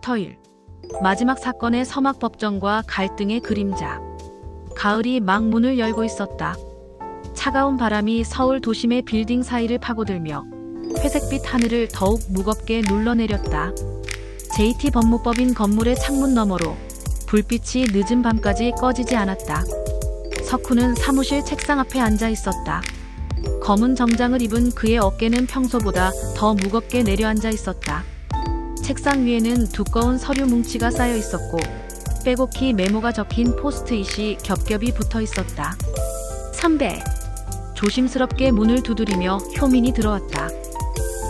챕터 1. 마지막 사건의 서막법정과 갈등의 그림자. 가을이 막 문을 열고 있었다. 차가운 바람이 서울 도심의 빌딩 사이를 파고들며 회색빛 하늘을 더욱 무겁게 눌러내렸다. JT 법무법인 건물의 창문 너머로 불빛이 늦은 밤까지 꺼지지 않았다. 석훈은 사무실 책상 앞에 앉아 있었다. 검은 정장을 입은 그의 어깨는 평소보다 더 무겁게 내려앉아 있었다. 책상 위에는 두꺼운 서류 뭉치가 쌓여 있었고 빼곡히 메모가 적힌 포스트잇이 겹겹이 붙어 있었다. 선배. 조심스럽게 문을 두드리며 효민이 들어왔다.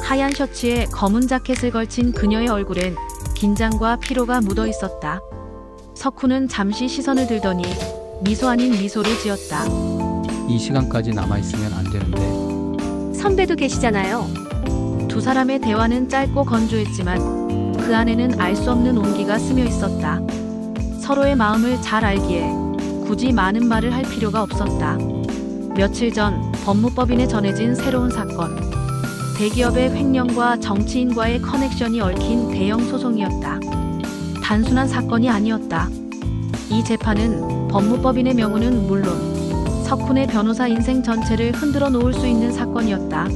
하얀 셔츠에 검은 자켓을 걸친 그녀의 얼굴엔 긴장과 피로가 묻어 있었다. 석훈은 잠시 시선을 들더니 미소 아닌 미소를 지었다. 이 시간까지 남아있으면 안 되는데. 선배도 계시잖아요. 두 사람의 대화는 짧고 건조했지만 그 안에는 알 수 없는 온기가 스며 있었다. 서로의 마음을 잘 알기에 굳이 많은 말을 할 필요가 없었다. 며칠 전 법무법인에 전해진 새로운 사건. 대기업의 횡령과 정치인과의 커넥션이 얽힌 대형 소송이었다. 단순한 사건이 아니었다. 이 재판은 법무법인의 명운은 물론 석훈의 변호사 인생 전체를 흔들어 놓을 수 있는 사건이었다.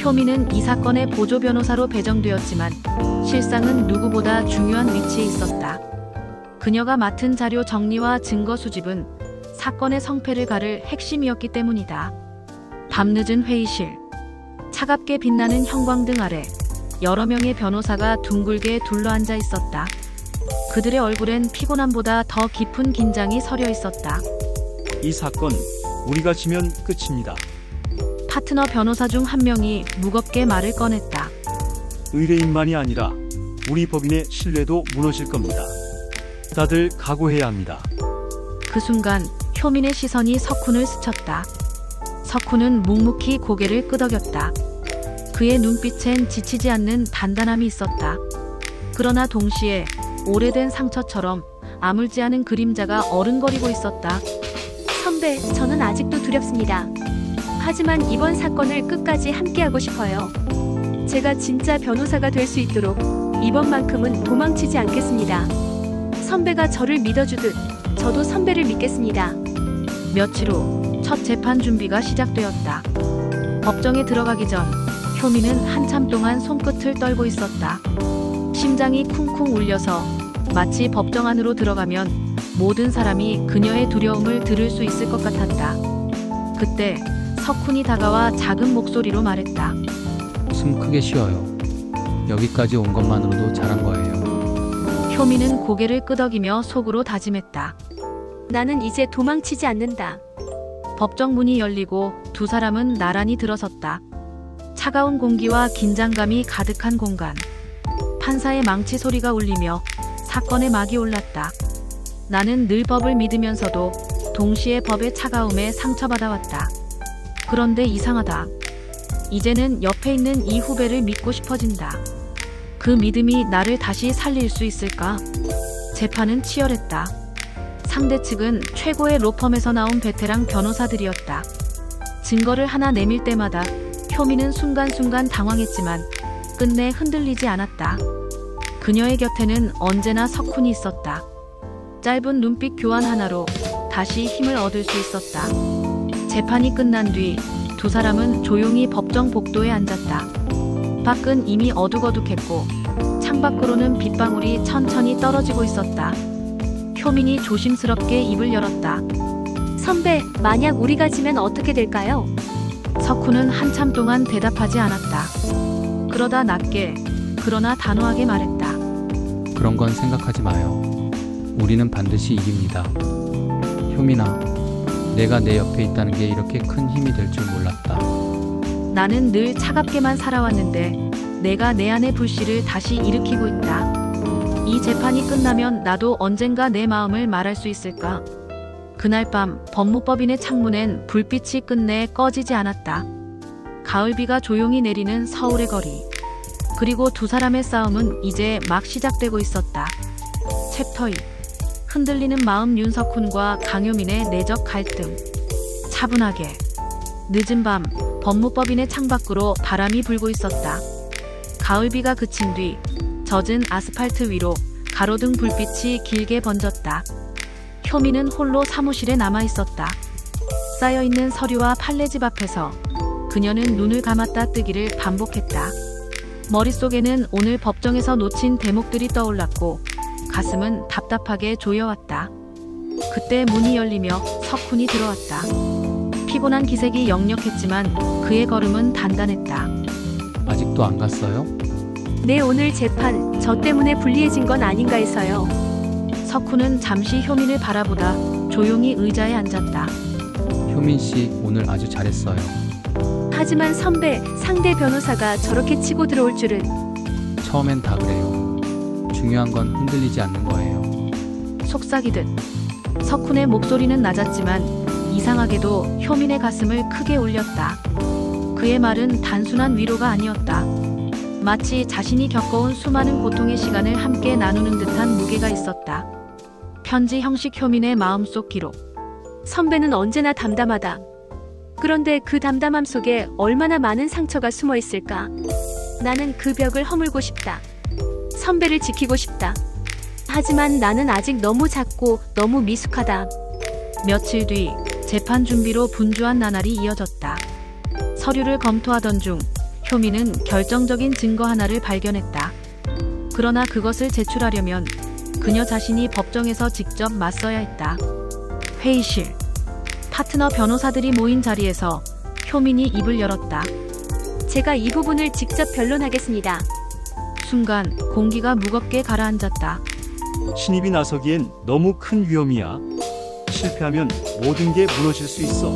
효민은 이 사건의 보조 변호사로 배정되었지만 실상은 누구보다 중요한 위치에 있었다. 그녀가 맡은 자료 정리와 증거 수집은 사건의 성패를 가를 핵심이었기 때문이다. 밤늦은 회의실. 차갑게 빛나는 형광등 아래 여러 명의 변호사가 둥글게 둘러앉아 있었다. 그들의 얼굴엔 피곤함보다 더 깊은 긴장이 서려 있었다. 이 사건 우리가 지면 끝입니다. 파트너 변호사 중 한 명이 무겁게 말을 꺼냈다. 의뢰인만이 아니라 우리 법인의 신뢰도 무너질 겁니다. 다들 각오해야 합니다. 그 순간 효민의 시선이 석훈을 스쳤다. 석훈은 묵묵히 고개를 끄덕였다. 그의 눈빛엔 지치지 않는 단단함이 있었다. 그러나 동시에 오래된 상처처럼 아물지 않은 그림자가 어른거리고 있었다. 선배, 저는 아직도 두렵습니다. 하지만 이번 사건을 끝까지 함께하고 싶어요. 제가 진짜 변호사가 될 수 있도록 이번만큼은 도망치지 않겠습니다. 선배가 저를 믿어주듯 저도 선배를 믿겠습니다. 며칠 후 첫 재판 준비가 시작되었다. 법정에 들어가기 전 효민은 한참 동안 손끝을 떨고 있었다. 심장이 쿵쿵 울려서 마치 법정 안으로 들어가면 모든 사람이 그녀의 두려움을 들을 수 있을 것 같았다. 그때 석훈이 다가와 작은 목소리로 말했다. 숨 크게 쉬어요. 여기까지 온 것만으로도 잘한 거예요. 효민은 고개를 끄덕이며 속으로 다짐했다. 나는 이제 도망치지 않는다. 법정 문이 열리고 두 사람은 나란히 들어섰다. 차가운 공기와 긴장감이 가득한 공간. 판사의 망치 소리가 울리며 사건의 막이 올랐다. 나는 늘 법을 믿으면서도 동시에 법의 차가움에 상처받아왔다. 그런데 이상하다. 이제는 옆에 있는 이 후배를 믿고 싶어진다. 그 믿음이 나를 다시 살릴 수 있을까? 재판은 치열했다. 상대 측은 최고의 로펌에서 나온 베테랑 변호사들이었다. 증거를 하나 내밀 때마다 효민은 순간순간 당황했지만 끝내 흔들리지 않았다. 그녀의 곁에는 언제나 석훈이 있었다. 짧은 눈빛 교환 하나로 다시 힘을 얻을 수 있었다. 재판이 끝난 뒤 두 사람은 조용히 법정 복도에 앉았다. 밖은 이미 어둑어둑했고 창밖으로는 빗방울이 천천히 떨어지고 있었다. 효민이 조심스럽게 입을 열었다. 선배, 만약 우리가 지면 어떻게 될까요? 석훈은 한참 동안 대답하지 않았다. 그러다 낮게 그러나 단호하게 말했다. 그런 건 생각하지 마요. 우리는 반드시 이깁니다. 효민아, 내가 내 옆에 있다는 게 이렇게 큰 힘이 될 줄 몰랐다. 나는 늘 차갑게만 살아왔는데 내가 내 안의 불씨를 다시 일으키고 있다. 이 재판이 끝나면 나도 언젠가 내 마음을 말할 수 있을까? 그날 밤 법무법인의 창문엔 불빛이 끝내 꺼지지 않았다. 가을비가 조용히 내리는 서울의 거리. 그리고 두 사람의 싸움은 이제 막 시작되고 있었다. 챕터 2. 흔들리는 마음. 윤석훈과 강효민의 내적 갈등. 차분하게. 늦은 밤 법무법인의 창밖으로 바람이 불고 있었다. 가을비가 그친 뒤 젖은 아스팔트 위로 가로등 불빛이 길게 번졌다. 효미는 홀로 사무실에 남아 있었다. 쌓여있는 서류와 판례집 앞에서 그녀는 눈을 감았다 뜨기를 반복했다. 머릿속에는 오늘 법정에서 놓친 대목들이 떠올랐고 가슴은 답답하게 조여왔다. 그때 문이 열리며 석훈이 들어왔다. 피곤한 기색이 역력했지만 그의 걸음은 단단했다. 아직도 안 갔어요? 네, 오늘 재판 저 때문에 불리해진 건 아닌가 해서요. 석훈은 잠시 효민을 바라보다 조용히 의자에 앉았다. 효민 씨 오늘 아주 잘했어요. 하지만 선배, 상대 변호사가 저렇게 치고 들어올 줄은. 처음엔 다 그래요. 중요한 건 흔들리지 않는 거예요. 속삭이듯 석훈의 목소리는 낮았지만 이상하게도 효민의 가슴을 크게 울렸다. 그의 말은 단순한 위로가 아니었다. 마치 자신이 겪어온 수많은 고통의 시간을 함께 나누는 듯한 무게가 있었다. 편지 형식 효민의 마음속 기록. 선배는 언제나 담담하다. 그런데 그 담담함 속에 얼마나 많은 상처가 숨어 있을까. 나는 그 벽을 허물고 싶다. 선배를 지키고 싶다. 하지만 나는 아직 너무 작고 너무 미숙하다. 며칠 뒤 재판 준비로 분주한 나날이 이어졌다. 서류를 검토하던 중 효민은 결정적인 증거 하나를 발견했다. 그러나 그것을 제출하려면 그녀 자신이 법정에서 직접 맞서야 했다. 회의실. 파트너 변호사들이 모인 자리에서 효민이 입을 열었다. 제가 이 부분을 직접 변론하겠습니다. 순간 공기가 무겁게 가라앉았다. 신입이 나서기엔 너무 큰 위험이야. 실패하면 모든 게 무너질 수 있어.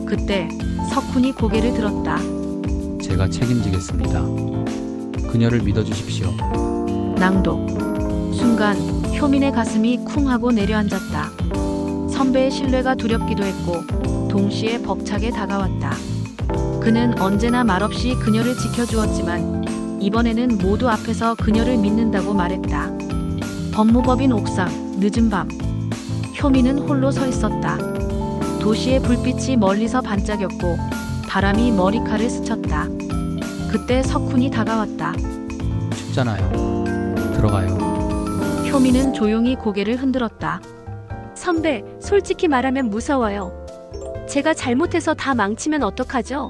그때 석훈이 고개를 들었다. 제가 책임지겠습니다. 그녀를 믿어주십시오. 낭독. 순간 효민의 가슴이 쿵 하고 내려앉았다. 선배의 신뢰가 두렵기도 했고 동시에 벅차게 다가왔다. 그는 언제나 말없이 그녀를 지켜주었지만 이번에는 모두 앞에서 그녀를 믿는다고 말했다. 법무법인 옥상, 늦은 밤. 효민은 홀로 서 있었다. 도시의 불빛이 멀리서 반짝였고 바람이 머리칼을 스쳤다. 그때 석훈이 다가왔다. 춥잖아요. 들어가요. 효민은 조용히 고개를 흔들었다. 선배, 솔직히 말하면 무서워요. 제가 잘못해서 다 망치면 어떡하죠?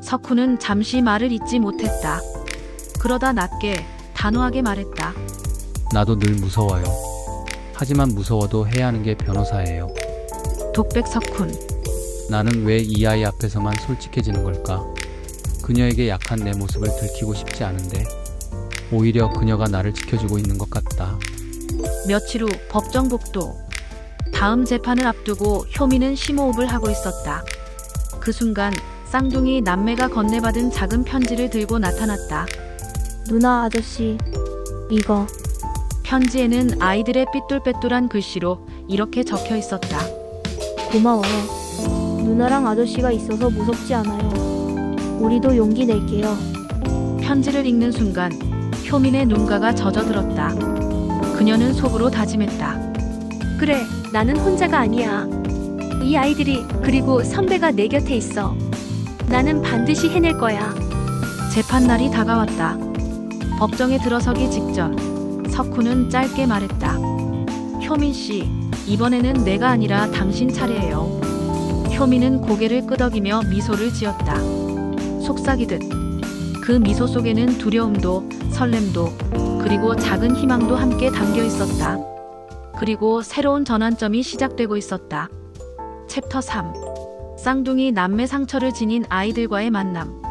석훈은 잠시 말을 잇지 못했다. 그러다 낮게 단호하게 말했다. 나도 늘 무서워요. 하지만 무서워도 해야 하는 게 변호사예요. 독백 석훈. 나는 왜 이 아이 앞에서만 솔직해지는 걸까? 그녀에게 약한 내 모습을 들키고 싶지 않은데 오히려 그녀가 나를 지켜주고 있는 것 같다. 며칠 후 법정 복도. 다음 재판을 앞두고 효민은 심호흡을 하고 있었다. 그 순간 쌍둥이 남매가 건네받은 작은 편지를 들고 나타났다. 누나 아저씨, 이거. 편지에는 아이들의 삐뚤빼뚤한 글씨로 이렇게 적혀 있었다. 고마워요. 누나랑 아저씨가 있어서 무섭지 않아요. 우리도 용기 낼게요. 편지를 읽는 순간 효민의 눈가가 젖어들었다. 그녀는 속으로 다짐했다. 그래, 나는 혼자가 아니야. 이 아이들이, 그리고 선배가 내 곁에 있어. 나는 반드시 해낼 거야. 재판날이 다가왔다. 법정에 들어서기 직전 석훈은 짧게 말했다. 효민 씨, 이번에는 내가 아니라 당신 차례예요. 효민은 고개를 끄덕이며 미소를 지었다. 속삭이듯 그 미소 속에는 두려움도 설렘도 그리고 작은 희망도 함께 담겨 있었다. 그리고 새로운 전환점이 시작되고 있었다. 챕터 3. 쌍둥이 남매 상처를 지닌 아이들과의 만남.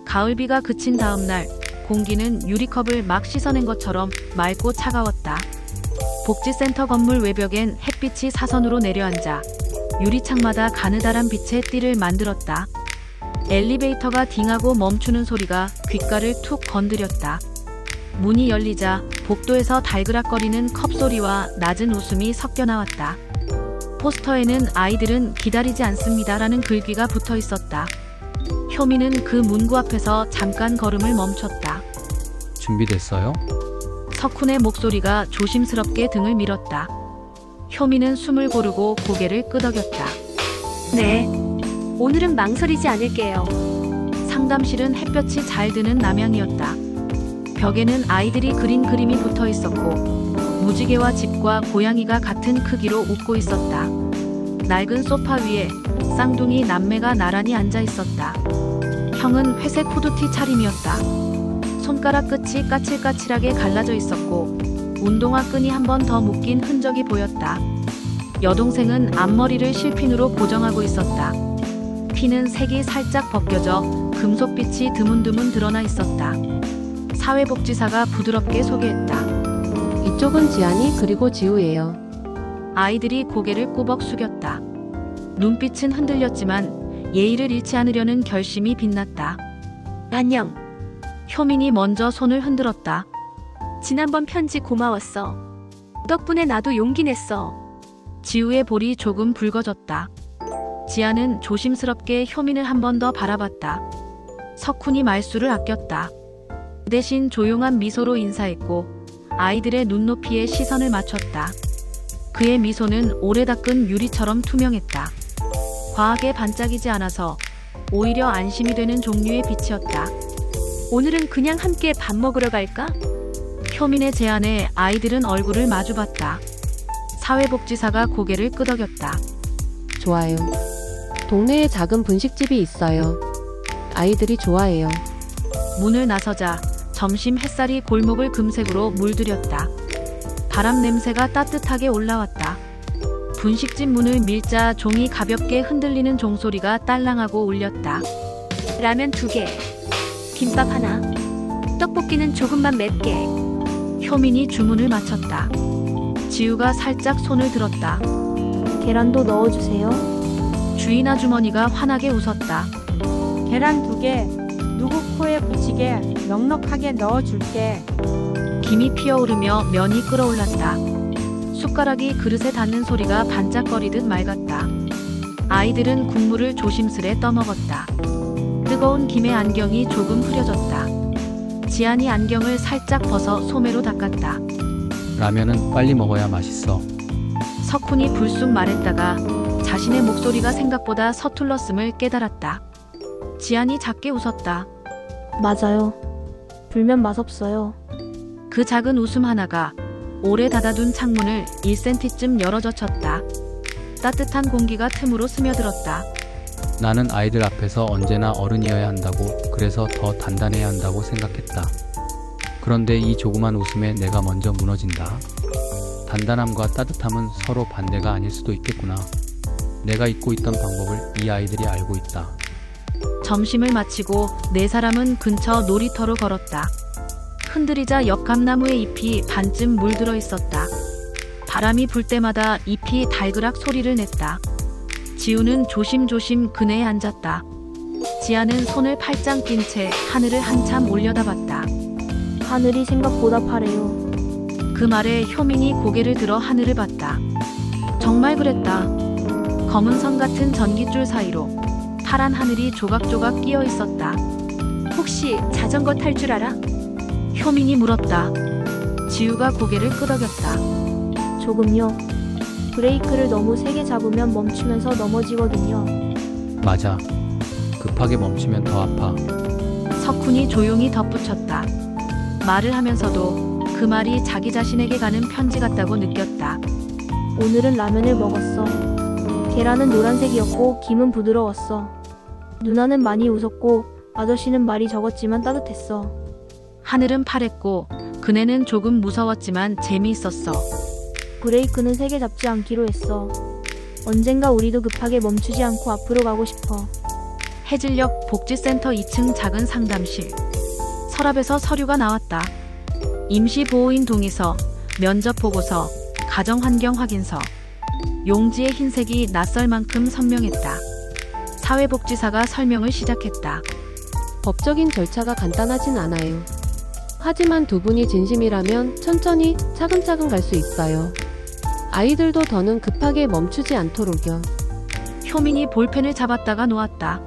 가을비가 그친 다음 날 공기는 유리컵을 막 씻어낸 것처럼 맑고 차가웠다. 복지센터 건물 외벽엔 햇빛이 사선으로 내려앉아 유리창마다 가느다란 빛의 띠를 만들었다. 엘리베이터가 딩하고 멈추는 소리가 귓가를 툭 건드렸다. 문이 열리자 복도에서 달그락거리는 컵소리와 낮은 웃음이 섞여 나왔다. 포스터에는 아이들은 기다리지 않습니다라는 글귀가 붙어 있었다. 효민은 그 문구 앞에서 잠깐 걸음을 멈췄다. 준비됐어요? 석훈의 목소리가 조심스럽게 등을 밀었다. 효민은 숨을 고르고 고개를 끄덕였다. 네. 오늘은 망설이지 않을게요. 상담실은 햇볕이 잘 드는 남양이었다. 벽에는 아이들이 그린 그림이 붙어 있었고 무지개와 집과 고양이가 같은 크기로 웃고 있었다. 낡은 소파 위에 쌍둥이 남매가 나란히 앉아 있었다. 형은 회색 후드티 차림이었다. 손가락 끝이 까칠까칠하게 갈라져 있었고 운동화 끈이 한 번 더 묶인 흔적이 보였다. 여동생은 앞머리를 실핀으로 고정하고 있었다. 피는 색이 살짝 벗겨져 금속빛이 드문드문 드러나 있었다. 사회복지사가 부드럽게 소개했다. 이쪽은 지안이 그리고 지우예요. 아이들이 고개를 꾸벅 숙였다. 눈빛은 흔들렸지만 예의를 잃지 않으려는 결심이 빛났다. 안녕. 효민이 먼저 손을 흔들었다. 지난번 편지 고마웠어. 덕분에 나도 용기 냈어. 지우의 볼이 조금 붉어졌다. 지아는 조심스럽게 효민을 한 번 더 바라봤다. 석훈이 말수를 아꼈다. 그 대신 조용한 미소로 인사했고 아이들의 눈높이에 시선을 맞췄다. 그의 미소는 오래 닦은 유리처럼 투명했다. 과하게 반짝이지 않아서 오히려 안심이 되는 종류의 빛이었다. 오늘은 그냥 함께 밥 먹으러 갈까? 효민의 제안에 아이들은 얼굴을 마주봤다. 사회복지사가 고개를 끄덕였다. 좋아요. 동네에 작은 분식집이 있어요. 아이들이 좋아해요. 문을 나서자 점심 햇살이 골목을 금색으로 물들였다. 바람 냄새가 따뜻하게 올라왔다. 분식집 문을 밀자 종이 가볍게 흔들리는 종소리가 딸랑하고 울렸다. 라면 2개, 김밥 하나, 떡볶이는 조금만 맵게. 효민이 주문을 마쳤다. 지우가 살짝 손을 들었다. 계란도 넣어주세요. 주인 아주머니가 환하게 웃었다. 계란 2개, 누구 코에 붙이게 넉넉하게 넣어줄게. 김이 피어오르며 면이 끓어올랐다. 숟가락이 그릇에 닿는 소리가 반짝거리듯 맑았다. 아이들은 국물을 조심스레 떠먹었다. 뜨거운 김의 안경이 조금 흐려졌다. 지안이 안경을 살짝 벗어 소매로 닦았다. 라면은 빨리 먹어야 맛있어. 석훈이 불쑥 말했다가 자신의 목소리가 생각보다 서툴렀음을 깨달았다. 지안이 작게 웃었다. 맞아요. 불면 맛없어요. 그 작은 웃음 하나가 오래 닫아둔 창문을 1cm쯤 열어젖혔다. 따뜻한 공기가 틈으로 스며들었다. 나는 아이들 앞에서 언제나 어른이어야 한다고, 그래서 더 단단해야 한다고 생각했다. 그런데 이 조그만 웃음에 내가 먼저 무너진다. 단단함과 따뜻함은 서로 반대가 아닐 수도 있겠구나. 내가 잊고 있던 방법을 이 아이들이 알고 있다. 점심을 마치고 네 사람은 근처 놀이터로 걸었다. 흔들리자 옆 감나무에 잎이 반쯤 물들어 있었다. 바람이 불 때마다 잎이 달그락 소리를 냈다. 지우는 조심조심 그네에 앉았다. 지아는 손을 팔짱 낀 채 하늘을 한참 올려다봤다. 하늘이 생각보다 파래요. 그 말에 효민이 고개를 들어 하늘을 봤다. 정말 그랬다. 검은 선 같은 전깃줄 사이로 파란 하늘이 조각조각 끼어 있었다. 혹시 자전거 탈 줄 알아? 효민이 물었다. 지우가 고개를 끄덕였다. 조금요. 브레이크를 너무 세게 잡으면 멈추면서 넘어지거든요. 맞아. 급하게 멈추면 더 아파. 석훈이 조용히 덧붙였다. 말을 하면서도 그 말이 자기 자신에게 가는 편지 같다고 느꼈다. 오늘은 라면을 먹었어. 계란은 노란색이었고 김은 부드러웠어. 누나는 많이 웃었고 아저씨는 말이 적었지만 따뜻했어. 하늘은 파랬고 그네는 조금 무서웠지만 재미있었어. 브레이크는 세게 잡지 않기로 했어. 언젠가 우리도 급하게 멈추지 않고 앞으로 가고 싶어. 해질녘 복지센터 2층 작은 상담실. 서랍에서 서류가 나왔다. 임시보호인 동의서, 면접보고서, 가정환경확인서. 용지의 흰색이 낯설 만큼 선명했다. 사회복지사가 설명을 시작했다. 법적인 절차가 간단하진 않아요. 하지만 두 분이 진심이라면 천천히 차근차근 갈 수 있어요. 아이들도 더는 급하게 멈추지 않도록요. 효민이 볼펜을 잡았다가 놓았다.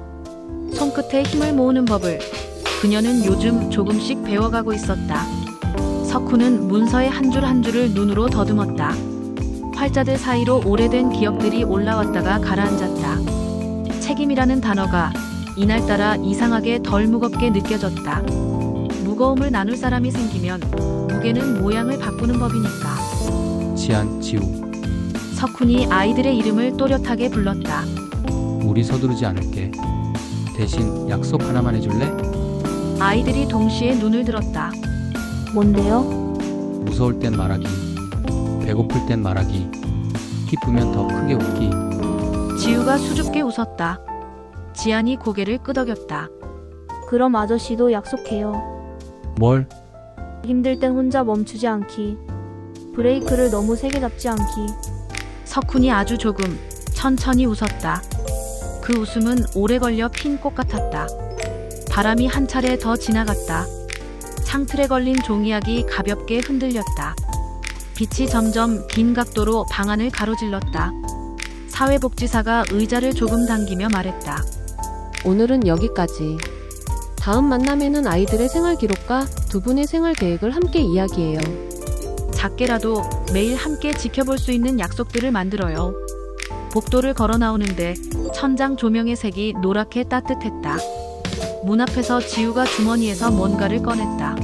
손끝에 힘을 모으는 법을 그녀는 요즘 조금씩 배워가고 있었다. 석훈은 문서의 한 줄 한 줄을 눈으로 더듬었다. 활자들 사이로 오래된 기억들이 올라왔다가 가라앉았다. 책임이라는 단어가 이날따라 이상하게 덜 무겁게 느껴졌다. 무거움을 나눌 사람이 생기면 무게는 모양을 바꾸는 법이니까. 지안, 지우, 석훈이 아이들의 이름을 또렷하게 불렀다. 우리 서두르지 않을게. 대신 약속 하나만 해줄래? 아이들이 동시에 눈을 들었다. 뭔데요? 무서울 땐 말하기, 배고플 땐 말하기, 기쁘면 더 크게 웃기. 지우가 수줍게 웃었다. 지안이 고개를 끄덕였다. 그럼 아저씨도 약속해요. 뭘? 힘들 땐 혼자 멈추지 않기. 브레이크를 너무 세게 잡지 않기. 석훈이 아주 조금 천천히 웃었다. 그 웃음은 오래 걸려 핀 꽃 같았다. 바람이 한 차례 더 지나갔다. 창틀에 걸린 종이약이 가볍게 흔들렸다. 빛이 점점 긴 각도로 방안을 가로질렀다. 사회복지사가 의자를 조금 당기며 말했다. 오늘은 여기까지. 다음 만남에는 아이들의 생활 기록과 두 분의 생활 계획을 함께 이야기해요. 작게라도 매일 함께 지켜볼 수 있는 약속들을 만들어요. 복도를 걸어 나오는데 천장 조명의 색이 노랗게 따뜻했다. 문 앞에서 지우가 주머니에서 뭔가를 꺼냈다.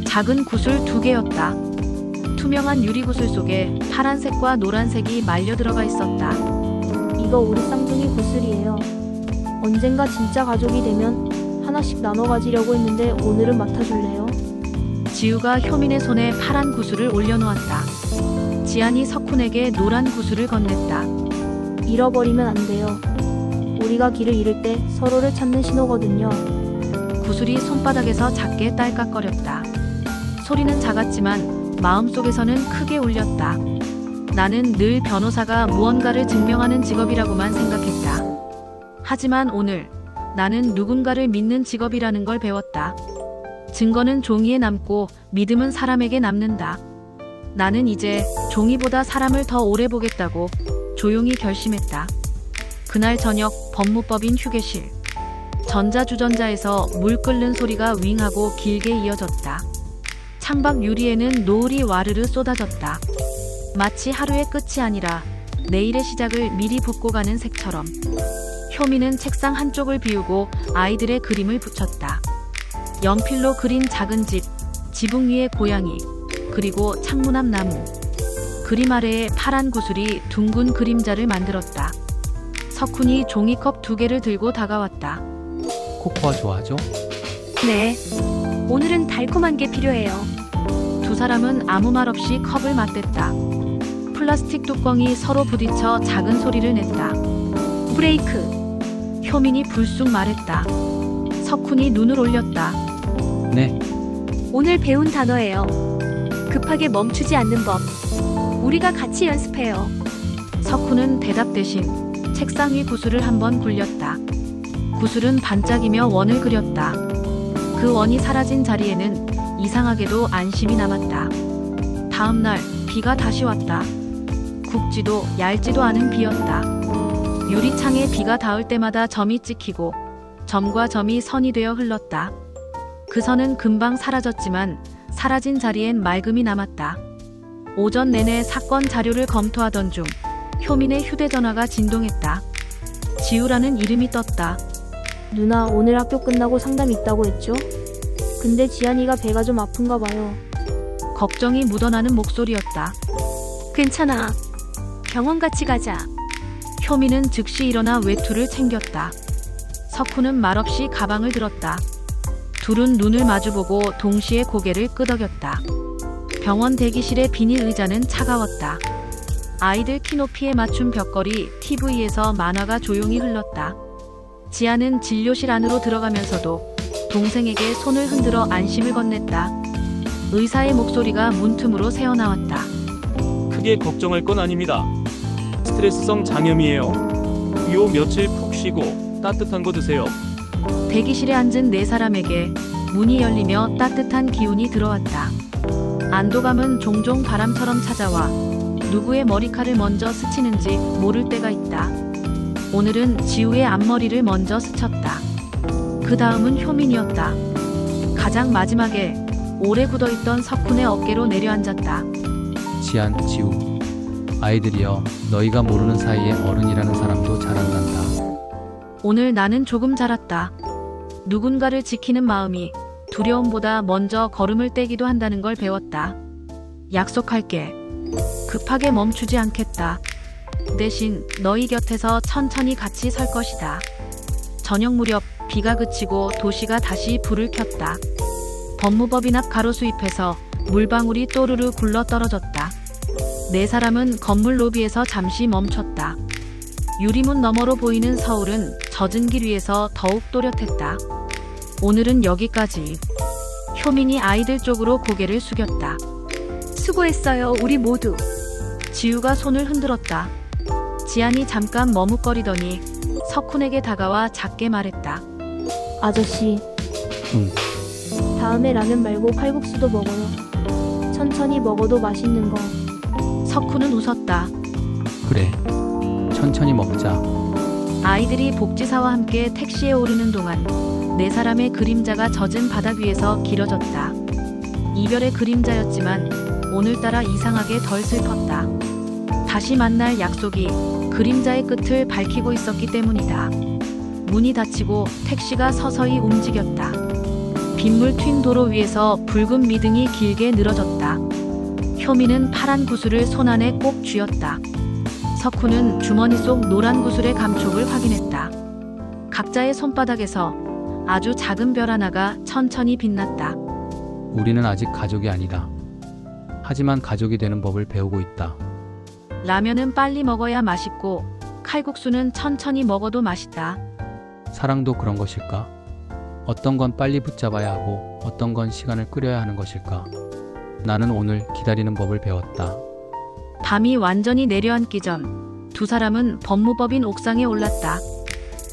작은 구슬 2개였다. 투명한 유리 구슬 속에 파란색과 노란색이 말려 들어가 있었다. 이거 우리 쌍둥이 구슬이에요. 언젠가 진짜 가족이 되면 하나씩 나눠 가지려고 했는데 오늘은 맡아줄래요? 지우가 효민의 손에 파란 구슬을 올려놓았다. 지안이 석훈에게 노란 구슬을 건넸다. 잃어버리면 안 돼요. 우리가 길을 잃을 때 서로를 찾는 신호거든요. 구슬이 손바닥에서 작게 딸깍거렸다. 소리는 작았지만 마음속에서는 크게 울렸다. 나는 늘 변호사가 무언가를 증명하는 직업이라고만 생각했다. 하지만 오늘 나는 누군가를 믿는 직업이라는 걸 배웠다. 증거는 종이에 남고 믿음은 사람에게 남는다. 나는 이제 종이보다 사람을 더 오래 보겠다고 조용히 결심했다. 그날 저녁 법무법인 휴게실. 전자주전자에서 물 끓는 소리가 윙하고 길게 이어졌다. 창밖 유리에는 노을이 와르르 쏟아졌다. 마치 하루의 끝이 아니라 내일의 시작을 미리 붓고 가는 색처럼. 효민은 책상 한쪽을 비우고 아이들의 그림을 붙였다. 연필로 그린 작은 집, 지붕 위의 고양이, 그리고 창문 앞 나무. 그림 아래에 파란 구슬이 둥근 그림자를 만들었다. 석훈이 종이컵 2개를 들고 다가왔다. 코코아 좋아하죠? 네. 오늘은 달콤한 게 필요해요. 두 사람은 아무 말 없이 컵을 맞댔다. 플라스틱 뚜껑이 서로 부딪혀 작은 소리를 냈다. 브레이크. 효민이 불쑥 말했다. 석훈이 눈을 올렸다. 네. 오늘 배운 단어예요. 급하게 멈추지 않는 법. 우리가 같이 연습해요. 석훈은 대답 대신 책상 위 구슬을 한번 굴렸다. 구슬은 반짝이며 원을 그렸다. 그 원이 사라진 자리에는 이상하게도 안심이 남았다. 다음 날 비가 다시 왔다. 굵지도 얇지도 않은 비였다. 유리창에 비가 닿을 때마다 점이 찍히고 점과 점이 선이 되어 흘렀다. 그 선은 금방 사라졌지만 사라진 자리엔 맑음이 남았다. 오전 내내 사건 자료를 검토하던 중 효민의 휴대전화가 진동했다. 지우라는 이름이 떴다. 누나 오늘 학교 끝나고 상담 있다고 했죠? 근데 지안이가 배가 좀 아픈가 봐요. 걱정이 묻어나는 목소리였다. 괜찮아. 병원 같이 가자. 효민은 즉시 일어나 외투를 챙겼다. 석훈은 말없이 가방을 들었다. 둘은 눈을 마주보고 동시에 고개를 끄덕였다. 병원 대기실의 비닐 의자는 차가웠다. 아이들 키높이에 맞춘 벽걸이 TV에서 만화가 조용히 흘렀다. 지아는 진료실 안으로 들어가면서도 동생에게 손을 흔들어 안심을 건넸다. 의사의 목소리가 문틈으로 새어나왔다. 크게 걱정할 건 아닙니다. 스트레스성 장염이에요. 요 며칠 푹 쉬고 따뜻한 거 드세요. 대기실에 앉은 네 사람에게 문이 열리며 따뜻한 기운이 들어왔다. 안도감은 종종 바람처럼 찾아와 누구의 머리칼을 먼저 스치는지 모를 때가 있다. 오늘은 지우의 앞머리를 먼저 스쳤다. 그 다음은 효민이었다. 가장 마지막에 오래 굳어있던 석훈의 어깨로 내려앉았다. 지안, 지우, 아이들이여, 너희가 모르는 사이에 어른이라는 사람도 자란단다. 오늘 나는 조금 자랐다. 누군가를 지키는 마음이 두려움보다 먼저 걸음을 떼기도 한다는 걸 배웠다. 약속할게. 급하게 멈추지 않겠다. 대신 너희 곁에서 천천히 같이 설 것이다. 저녁 무렵 비가 그치고 도시가 다시 불을 켰다. 법무법인 앞 가로수입에서 물방울이 또르르 굴러 떨어졌다. 네 사람은 건물 로비에서 잠시 멈췄다. 유리문 너머로 보이는 서울은 젖은 길 위에서 더욱 또렷했다. 오늘은 여기까지. 효민이 아이들 쪽으로 고개를 숙였다. 수고했어요, 우리 모두. 지우가 손을 흔들었다. 지안이 잠깐 머뭇거리더니 석훈에게 다가와 작게 말했다. 아저씨, 응. 다음에 라면 말고 칼국수도 먹어요. 천천히 먹어도 맛있는 거. 석훈은 웃었다. 그래. 천천히 먹자. 아이들이 복지사와 함께 택시에 오르는 동안 네 사람의 그림자가 젖은 바닥 위에서 길어졌다. 이별의 그림자였지만 오늘따라 이상하게 덜 슬펐다. 다시 만날 약속이 그림자의 끝을 밝히고 있었기 때문이다. 문이 닫히고 택시가 서서히 움직였다. 빗물 튄 도로 위에서 붉은 미등이 길게 늘어졌다. 효민은 파란 구슬을 손안에 꼭 쥐었다. 석훈은 주머니 속 노란 구슬의 감촉을 확인했다. 각자의 손바닥에서 아주 작은 별 하나가 천천히 빛났다. 우리는 아직 가족이 아니다. 하지만 가족이 되는 법을 배우고 있다. 라면은 빨리 먹어야 맛있고 칼국수는 천천히 먹어도 맛있다. 사랑도 그런 것일까? 어떤 건 빨리 붙잡아야 하고 어떤 건 시간을 끓여야 하는 것일까? 나는 오늘 기다리는 법을 배웠다. 밤이 완전히 내려앉기 전 두 사람은 법무법인 옥상에 올랐다.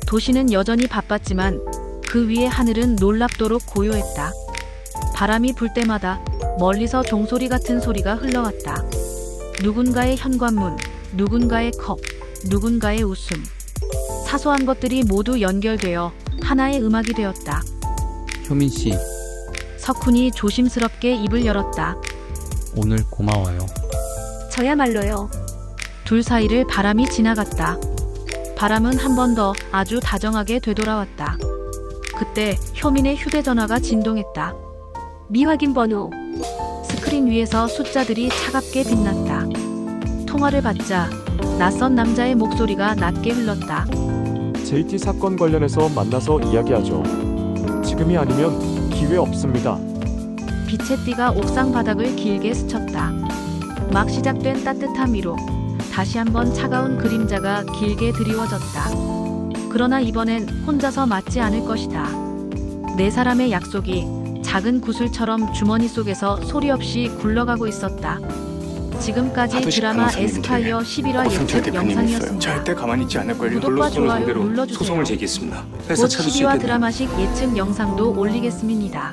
도시는 여전히 바빴지만 그 위에 하늘은 놀랍도록 고요했다. 바람이 불 때마다 멀리서 종소리 같은 소리가 흘러왔다. 누군가의 현관문, 누군가의 컵, 누군가의 웃음. 사소한 것들이 모두 연결되어 하나의 음악이 되었다. 효민 씨, 석훈이 조심스럽게 입을 열었다. 오늘 고마워요. 저야말로요. 둘 사이를 바람이 지나갔다. 바람은 한 번 더 아주 다정하게 되돌아왔다. 그때 효민의 휴대전화가 진동했다. 미확인 번호. 스크린 위에서 숫자들이 차갑게 빛났다. 통화를 받자 낯선 남자의 목소리가 낮게 흘렀다. JT 사건 관련해서 만나서 이야기하죠. 지금이 아니면 기회 없습니다. 빛의 띠가 옥상 바닥을 길게 스쳤다. 막 시작된 따뜻한 위로 다시 한번 차가운 그림자가 길게 드리워졌다. 그러나 이번엔 혼자서 맞지 않을 것이다. 네 사람의 약속이 작은 구슬처럼 주머니 속에서 소리 없이 굴러가고 있었다. 지금까지 드라마 에스파이어 11화 예측 영상이었습니다. 절대 가만히 있지 않을 걸요. 구독과 좋아요 눌러주세요. 소송을 제기했습니다. 곧 12화 드라마식 예측 영상도 올리겠습니다.